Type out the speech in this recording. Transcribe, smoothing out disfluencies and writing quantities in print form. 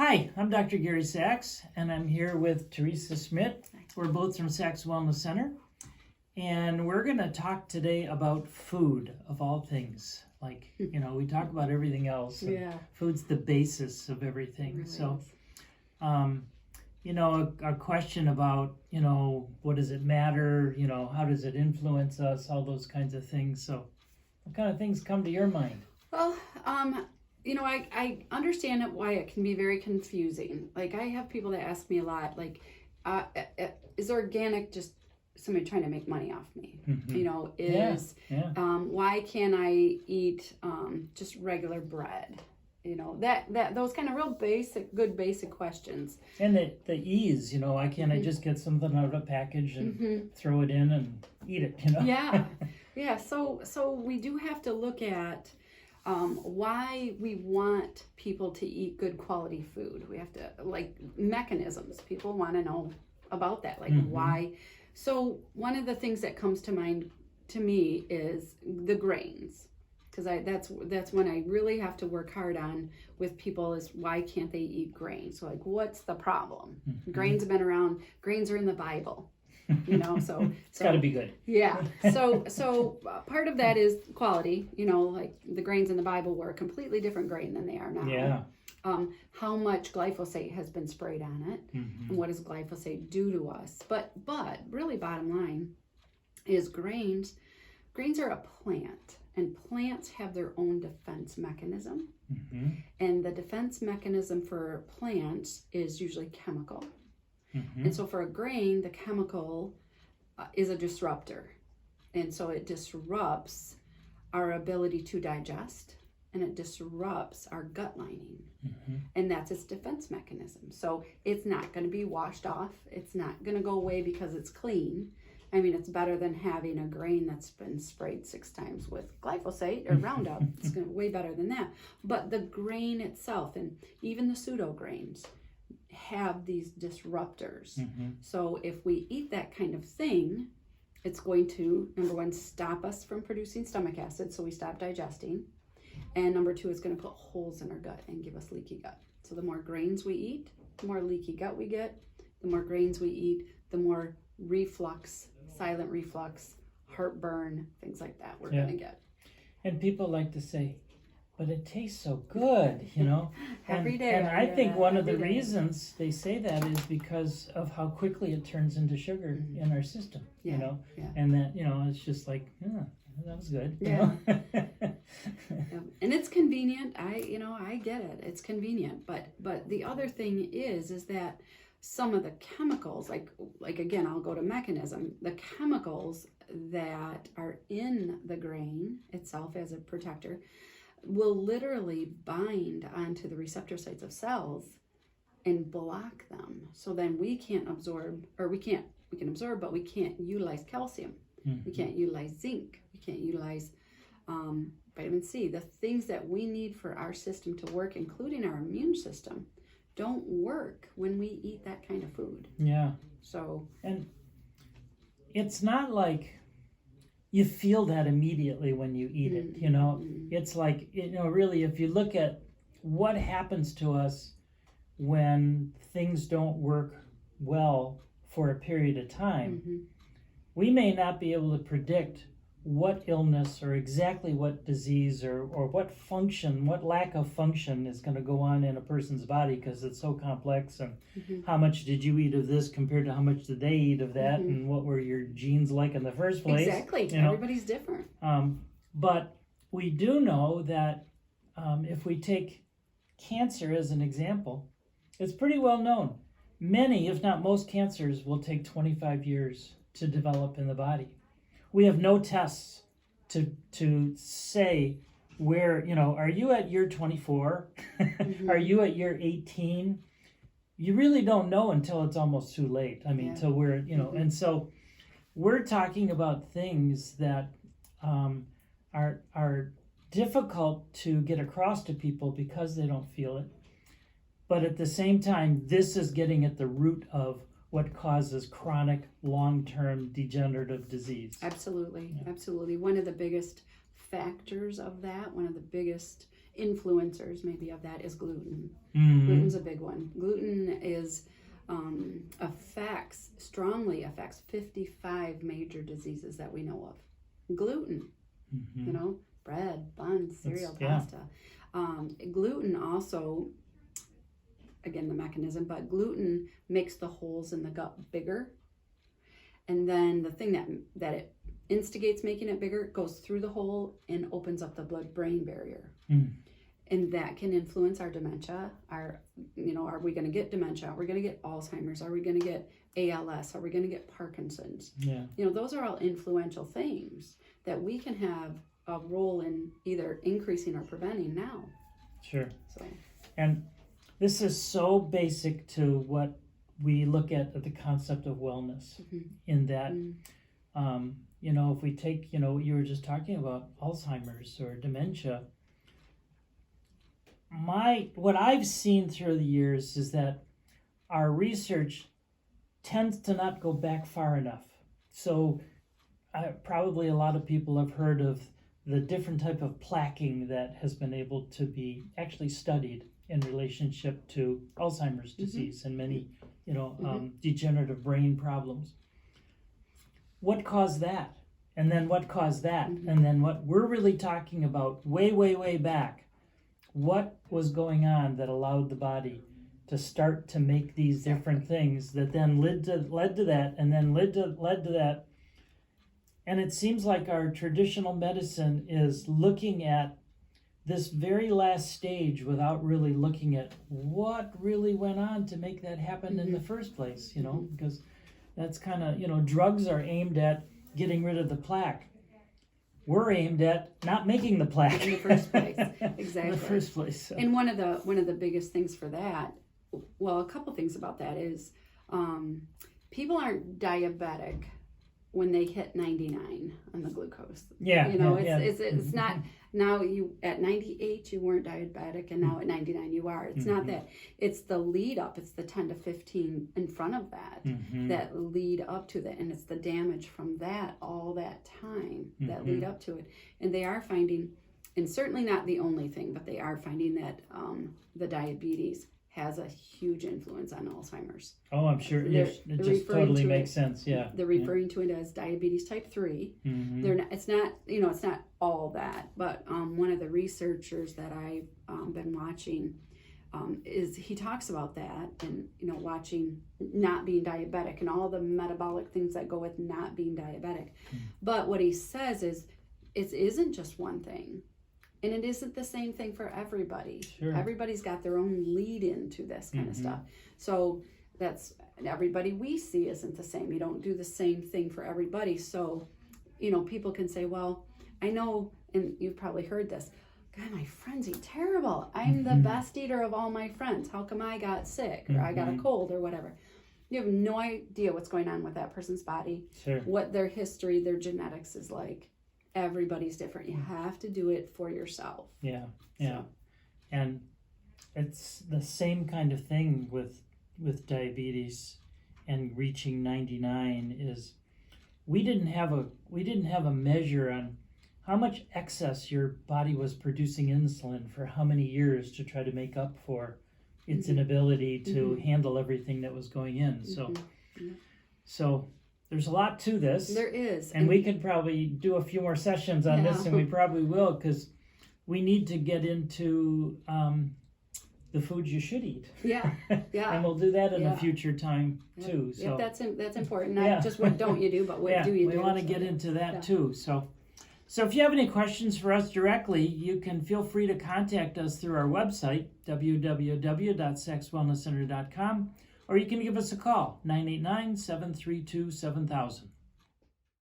Hi, I'm Dr. Gary Sachs, and I'm here with Theresa Schmidt. We're both from Sachs Wellness Center, and we're going to talk today about food, of all things. Like, we talk about everything else. Yeah. Food's the basis of everything. Really so, is. a question about, what does it matter? How does it influence us? All those kinds of things. So, what kind of things come to your mind? Well, I understand why it can be very confusing. Like, I have people that ask me a lot, like, is organic just somebody trying to make money off me? Mm-hmm. Why can't I eat just regular bread? That those kind of real good basic questions. And the ease, why can't I just get something out of a package and throw it in and eat it, Yeah. So we do have to look at why we want people to eat good quality food. We have to, like, mechanisms. People want to know about that, like why. So one of the things that comes to mind to me is the grains, because that's when I really have to work hard on with people is why can't they eat grains? So, like, what's the problem? Grains have been around. Grains are in the Bible. So it's got to be good. Yeah. So part of that is quality. Like the grains in the Bible were a completely different grain than they are now. Yeah. How much glyphosate has been sprayed on it, and what does glyphosate do to us? But really, bottom line is grains. Grains are a plant, and plants have their own defense mechanism. And the defense mechanism for plants is usually chemical. And so for a grain, the chemical is a disruptor. And so it disrupts our ability to digest, and it disrupts our gut lining. And that's its defense mechanism. So it's not going to be washed off. It's not going to go away because it's clean. I mean, it's better than having a grain that's been sprayed 6 times with glyphosate or Roundup. It's way better than that. But the grain itself, and even the pseudo grains, have these disruptors. So if we eat that kind of thing, it's going to, number one, stop us from producing stomach acid, so we stop digesting. And number two, it's going to put holes in our gut and give us leaky gut. So the more grains we eat, the more leaky gut we get. The more grains we eat, the more reflux, silent reflux, heartburn, things like that we're going to get. And people like to say, but it tastes so good, Every day. And I think one of the reasons they say that is because of how quickly it turns into sugar in our system, and that, it's just like, that was good. And it's convenient. I get it. It's convenient. But the other thing is that some of the chemicals, like again, I'll go to mechanism. The chemicals that are in the grain itself as a protector will literally bind onto the receptor sites of cells and block them. So then we can't absorb, or we can absorb, but we can't utilize calcium. We can't utilize zinc. We can't utilize vitamin C. The things that we need for our system to work, including our immune system, don't work when we eat that kind of food. Yeah. So. And it's not like you feel that immediately when you eat it, It's like, really, if you look at what happens to us when things don't work well for a period of time, we may not be able to predict what illness or exactly what disease or what function, what lack of function is going to go on in a person's body, because it's so complex. And how much did you eat of this compared to how much did they eat of that, and what were your genes like in the first place? Exactly. Everybody's different. But we do know that if we take cancer as an example, it's pretty well known. Many, if not most, cancers will take 25 years to develop in the body. We have no tests to say where, are you at year 24? Are you at year 18? You really don't know until it's almost too late. I mean, till we're, and so we're talking about things that are difficult to get across to people because they don't feel it. But at the same time, this is getting at the root of what causes chronic, long-term degenerative disease. Absolutely. One of the biggest factors of that, one of the biggest influencers maybe of that is gluten. Mm-hmm. Gluten's a big one. Gluten is strongly affects 55 major diseases that we know of. Gluten, Mm-hmm. Bread, buns, cereal, Yeah. pasta. Gluten also, again, the mechanism, but gluten makes the holes in the gut bigger. And then the thing that it instigates making it bigger goes through the hole and opens up the blood-brain barrier. Mm. And that can influence our dementia. Are we going to get dementia? Are we going to get Alzheimer's? Are we going to get ALS? Are we going to get Parkinson's? Yeah. Those are all influential things that we can have a role in either increasing or preventing now. Sure. So. And this is so basic to what we look at the concept of wellness, in that, if we take, you were just talking about Alzheimer's or dementia. What I've seen through the years is that our research tends to not go back far enough. So probably a lot of people have heard of the different type of plaquing that has been able to be actually studied in relationship to Alzheimer's disease and many, degenerative brain problems. What caused that? And then what caused that? And then what we're really talking about way, way, way back. What was going on that allowed the body to start to make these different things that then led to that, and then led to that. And it seems like our traditional medicine is looking at this very last stage without really looking at what really went on to make that happen in the first place, because that's kind of, drugs are aimed at getting rid of the plaque. We're aimed at not making the plaque in the first place. Exactly. In the first place. So. And one of the biggest things for that, well, a couple things about that is people aren't diabetic when they hit 99 on the glucose. Yeah. It's not, now you at 98 you weren't diabetic and now at 99 you are. It's not that. It's the lead up. It's the 10 to 15 in front of that that lead up to that, and it's the damage from that all that time that lead up to it. And they are finding, and certainly not the only thing, but they are finding that the diabetes has a huge influence on Alzheimer's. Oh, I'm sure. It just totally makes sense. Yeah. They're referring to it as diabetes type 3. They're not, it's not all that, but one of the researchers that I've been watching is he talks about that, and watching not being diabetic and all the metabolic things that go with not being diabetic. But what he says is it isn't just one thing. And it isn't the same thing for everybody. Sure. Everybody's got their own lead into this kind of stuff. So that's, everybody we see isn't the same. You don't do the same thing for everybody. So, people can say, well, I know, and you've probably heard this, God, my friends eat terrible. I'm the best eater of all my friends. How come I got sick or I got a cold or whatever? You have no idea what's going on with that person's body, what their history, their genetics is like. Everybody's different. You have to do it for yourself. Yeah. So. And it's the same kind of thing with diabetes and reaching 99 is we didn't have a measure on how much excess your body was producing insulin for how many years to try to make up for its inability to handle everything that was going in. So there's a lot to this. There is. And we could probably do a few more sessions on this, and we probably will, because we need to get into the foods you should eat. Yeah. And we'll do that in a future time, too. So that's important. Not just what don't you do, but what do you do. We want to get into that, too. So if you have any questions for us directly, you can feel free to contact us through our website, www.sexwellnesscenter.com. Or you can give us a call, 989-732-7000.